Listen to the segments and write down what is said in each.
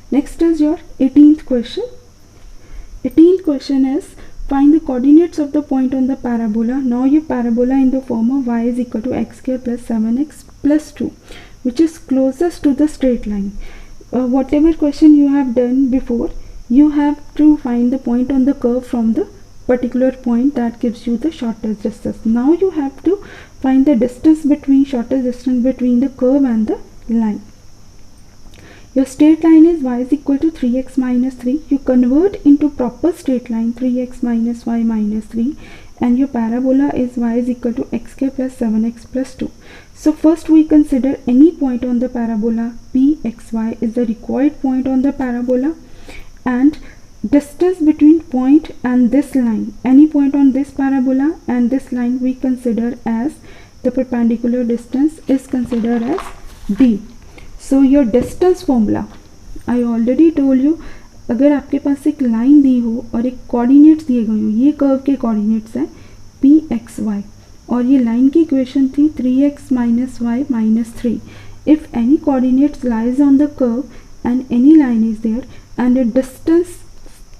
Next is your 18th question. 18th question is find the coordinates of the point on the parabola. Now your parabola in the form of y is equal to x square plus 7x plus 2, which is closest to the straight line. Whatever question you have done before, you have to find the point on the curve from the particular point that gives you the shortest distance. Now you have to find the shortest distance between the curve and the line. Your straight line is y is equal to 3x minus 3. You convert into proper straight line 3x minus y minus 3, and your parabola is y is equal to x square plus 7x plus 2. So first we consider any point on the parabola. Pxy is the required point on the parabola, and distance between point and this line, any point on this parabola and this line, we consider as the perpendicular distance is considered as d. So your distance formula, I already told you, अगर आपके पास एक line दी हो और एक coordinates दिए गए हो, ये कर्व के कोऑर्डिनेट्स हैं pxy, और ये लाइन की इक्वेशन थी 3x minus y minus 3. If any coordinates lies on the curve and any line is there and a distance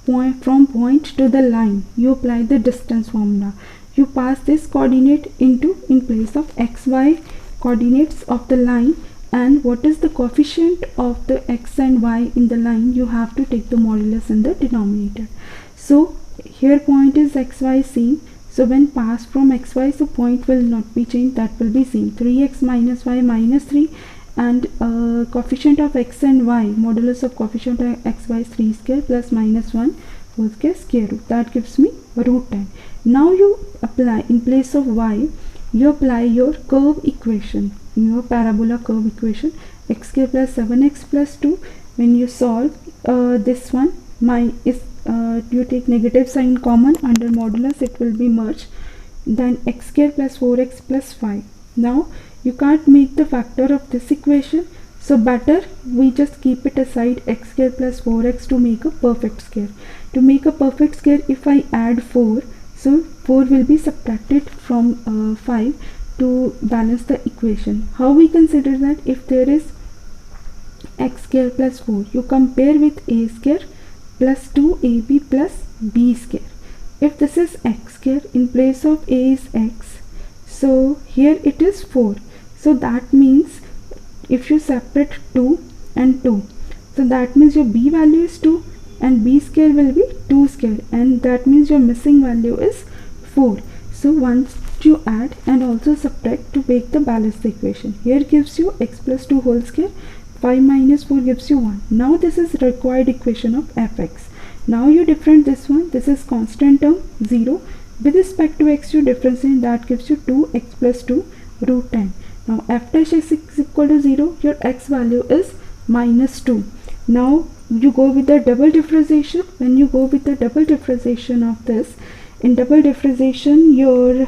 point from point to the line, you apply the distance formula. You pass this coordinate in place of xy coordinates of the line, and what is the coefficient of the x and y in the line, you have to take the modulus in the denominator. So here point is xy same, so when passed from xy, so point will not be changed, that will be same, 3x minus y minus 3, and coefficient of x and y, modulus of coefficient of xy is 3 square plus minus 1 whole square root, that gives me root 10. Now you apply, in place of y, you apply your curve equation, your parabola curve equation, x square plus 7x plus 2. When you solve this one, you take negative sign common, under modulus it will be merged, then x square plus 4x plus 5. Now you can't make the factor of this equation, so better we just keep it aside, x square plus 4x to make a perfect square. To make a perfect square, if I add 4, so 4 will be subtracted from 5 to balance the equation. How we consider that? If there is x square plus 4, you compare with a square plus 2ab plus b square. If this is x square, in place of a is x, so here it is 4. So that means if you separate 2 and 2, so that means your b value is 2 and b square will be 2 square, and that means your missing value is 4. So once you add and also subtract to make the balanced equation. Here gives you x plus 2 whole square, 5 minus 4 gives you 1. Now this is required equation of fx. Now you differentiate this one, this is constant term 0. With respect to x you differentiate, that gives you 2x plus 2 root 10. Now f dash x is equal to 0, your x value is minus 2. Now you go with the double differentiation. When you go with the double differentiation of this, in double differentiation your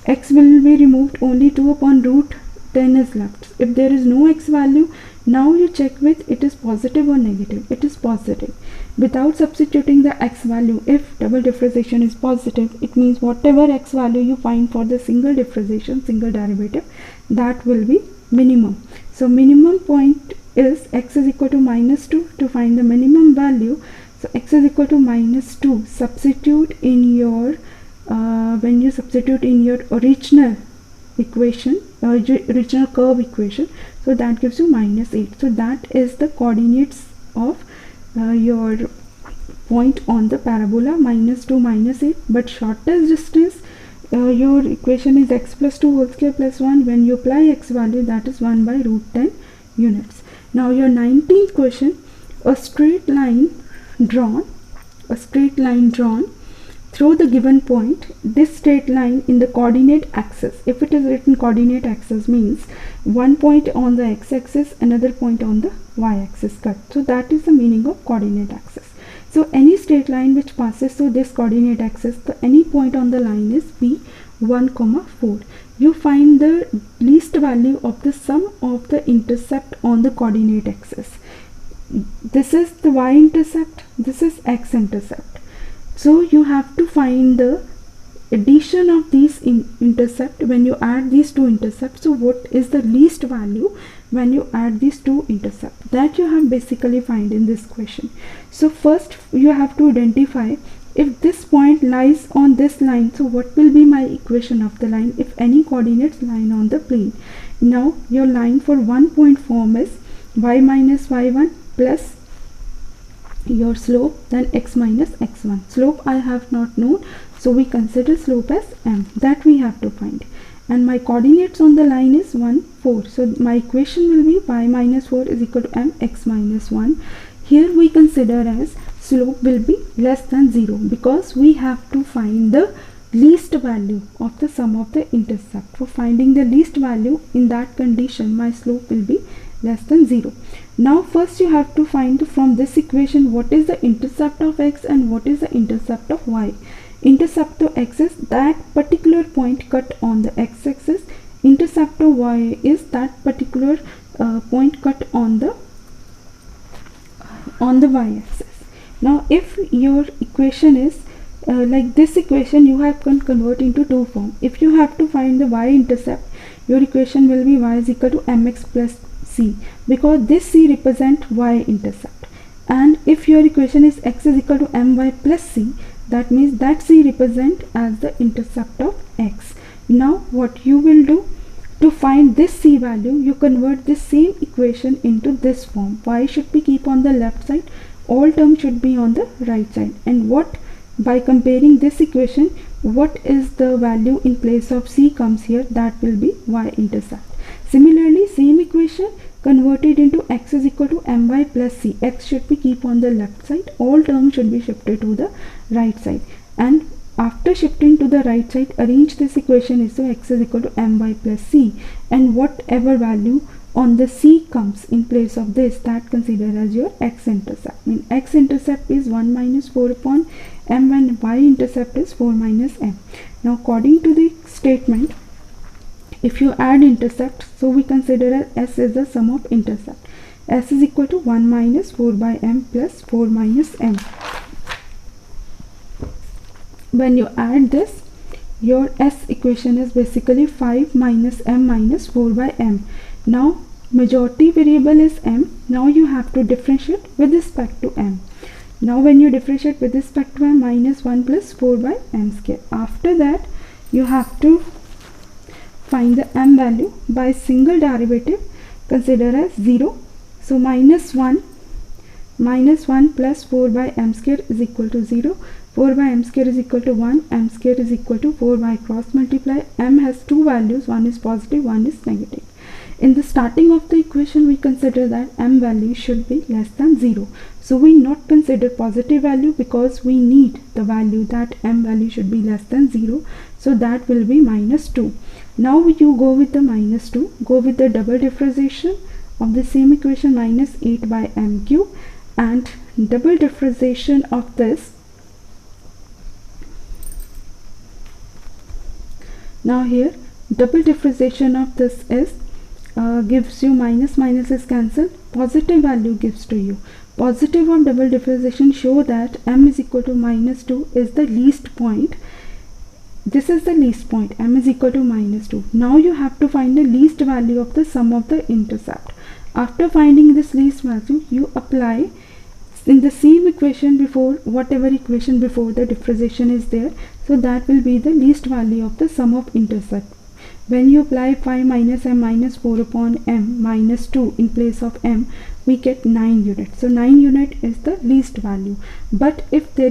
x will be removed, only 2 upon root 10 is left. If there is no x value, now you check with it is positive or negative. It is positive. Without substituting the x value, if double differentiation is positive, it means whatever x value you find for the single differentiation, single derivative, that will be minimum. So minimum point is x is equal to minus 2. To find the minimum value, so x is equal to minus 2. Substitute in your when you substitute in your original equation, original curve equation, so that gives you minus 8. So that is the coordinates of your point on the parabola, minus 2 minus 8. But shortest distance, your equation is x plus 2 whole square plus 1. When you apply x value, that is 1 by root 10 units. Now your 19th question, a straight line drawn through the given point. This straight line in the coordinate axis, if it is written coordinate axis, means one point on the x-axis, another point on the y-axis cut. So that is the meaning of coordinate axis. So any straight line which passes through this coordinate axis, so any point on the line is p1, 4. You find the least value of the sum of the intercept on the coordinate axis. This is the y-intercept, this is x-intercept. So you have to find the addition of these intercept, when you add these two intercepts, so what is the least value when you add these two intercepts, that you have basically find in this question. So first you have to identify if this point lies on this line, so what will be my equation of the line if any coordinates line on the plane. Now your line for one point form is y minus y1 plus your slope, then x minus x1. Slope I have not known, so we consider slope as m, that we have to find. And my coordinates on the line is 1, 4. So my equation will be y minus 4 is equal to m x minus 1. Here we consider as slope will be less than 0 because we have to find the least value of the sum of the intercept. For finding the least value, in that condition my slope will be less than 0. Now first you have to find from this equation what is the intercept of x and what is the intercept of y. Intercept of x is that particular point cut on the x-axis. Intercept of y is that particular point cut on the y-axis. Now if your equation is like this equation, you have can convert into two form. If you have to find the y-intercept, your equation will be y is equal to mx plus c, because this c represent y-intercept. And if your equation is x is equal to my plus c, that means that c represent as the intercept of x. Now what you will do to find this c value, you convert this same equation into this form. Y should be keep on the left side, all terms should be on the right side. And what, by comparing this equation, what is the value in place of c comes here, that will be y-intercept. Similarly, same equation converted into x is equal to my plus c. X should be keep on the left side, all terms should be shifted to the right side. And after shifting to the right side, arrange this equation is so x is equal to my plus c, and whatever value on the c comes in place of this, that consider as your x-intercept. I mean x-intercept is 1 minus 4 upon m and y-intercept is 4 minus m. Now according to the statement, if you add intercept, so we consider as s is the sum of intercept. S is equal to 1 minus 4 by m plus 4 minus m. When you add this, your s equation is basically 5 minus m minus 4 by m. Now majority variable is m. Now you have to differentiate with respect to m. Now when you differentiate with respect to m, minus 1 plus 4 by m square. After that you have to find the m value by single derivative, consider as 0. So minus 1 plus 4 by m square is equal to 0. 4 by m square is equal to 1, m square is equal to 4 by cross multiply. M has two values, one is positive, one is negative. In the starting of the equation, we consider that m value should be less than 0. So we not consider positive value because we need the value that m value should be less than 0. So that will be minus 2. Now you go with the minus 2, go with the double differentiation of the same equation, minus 8 by m cube, and double differentiation of this. Now here double differentiation of this is gives you minus is cancelled, positive value gives to you. Positive of double differentiation show that m is equal to minus 2 is the least point. This is the least point, m is equal to minus 2. Now you have to find the least value of the sum of the intercept. After finding this least value, you apply in the same equation before, whatever equation before the differentiation is there, so that will be the least value of the sum of intercept. When you apply 5 minus m minus 4 upon m minus 2 in place of m, we get 9 units. So 9 unit is the least value. But if there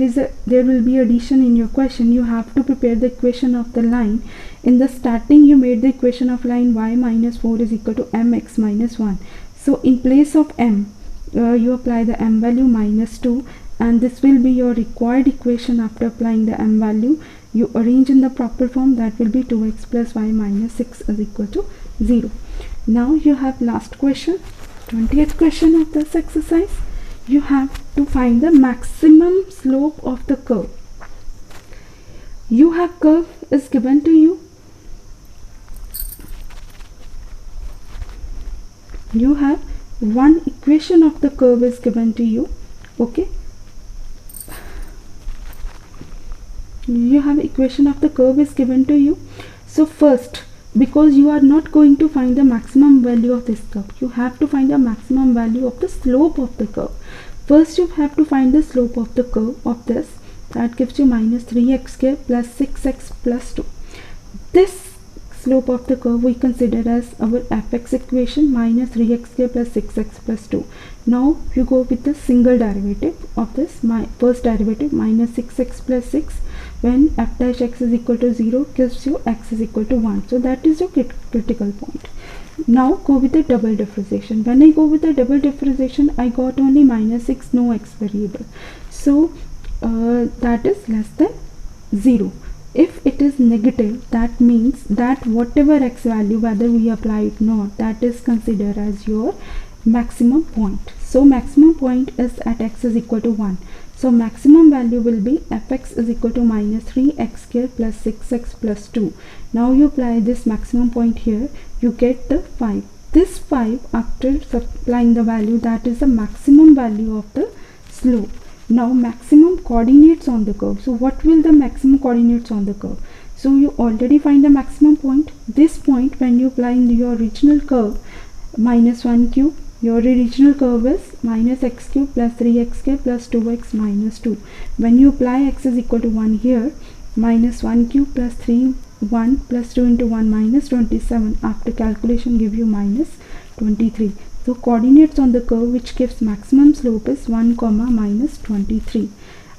will be addition in your question, you have to prepare the equation of the line. In the starting, you made the equation of line y minus 4 is equal to mx minus 1. So in place of m, you apply the m value minus 2, and this will be your required equation. After applying the m value, you arrange in the proper form, that will be 2x plus y minus 6 is equal to 0. Now you have last question, 20th question of this exercise. You have to find the maximum slope of the curve. You have curve is given to you. You have one equation of the curve is given to you. Okay. you have equation of the curve is given to you. So first, because you are not going to find the maximum value of this curve, you have to find the maximum value of the slope of the curve. First you have to find the slope of the curve of this, that gives you minus 3x square plus 6x plus 2. This slope of the curve we consider as our fx equation, minus 3x square plus 6x plus 2. Now you go with the single derivative of this, my first derivative minus 6x plus 6, when f dash x is equal to 0 gives you x is equal to 1. So that is your critical point. Now go with the double differentiation. When I go with the double differentiation, I got only minus 6, no x variable. So that is less than 0. If it is negative, that means that whatever x value, whether we apply it or not, that is considered as your maximum point. So maximum point is at x is equal to 1. So maximum value will be fx is equal to minus 3x square plus 6x plus 2. Now you apply this maximum point here, you get the 5. This 5, after supplying the value, that is the maximum value of the slope. Now maximum coordinates on the curve. So what will the maximum coordinates on the curve? So you already find the maximum point. This point, when you apply in your original curve, minus 1 cube, your original curve is minus x cube plus 3x cube plus 2x minus 2. When you apply x is equal to 1 here, minus 1 cube plus 3, 1 plus 2 into 1 minus 27. After calculation give you minus 23. So coordinates on the curve which gives maximum slope is 1 comma minus 23.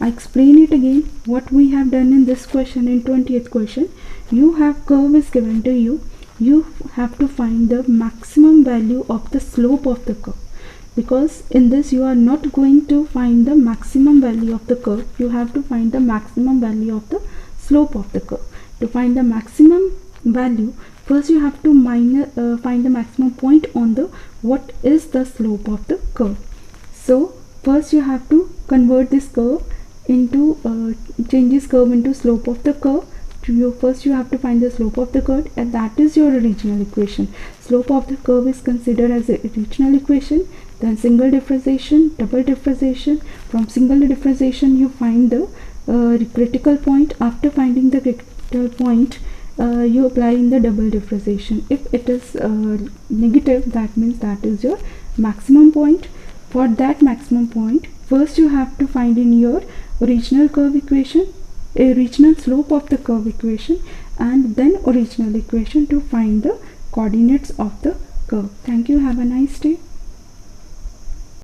I explain it again what we have done in this question. In 20th question, you have curve is given to you. You have to find the maximum value of the slope of the curve, because in this you are not going to find the maximum value of the curve, you have to find the maximum value of the slope of the curve. To find the maximum value, first you have to find the maximum point on the what is the slope of the curve. So first you have to convert this curve into change this curve into slope of the curve. First you have to find the slope of the curve, and that is your original equation. Slope of the curve is considered as the original equation. Then single differentiation, double differentiation. From single differentiation you find the critical point. After finding the critical point, you apply in the double differentiation. If it is negative, that means that is your maximum point. For that maximum point, first you have to find in your original curve equation, original slope of the curve equation, and then original equation to find the coordinates of the curve. Thank you. Have a nice day.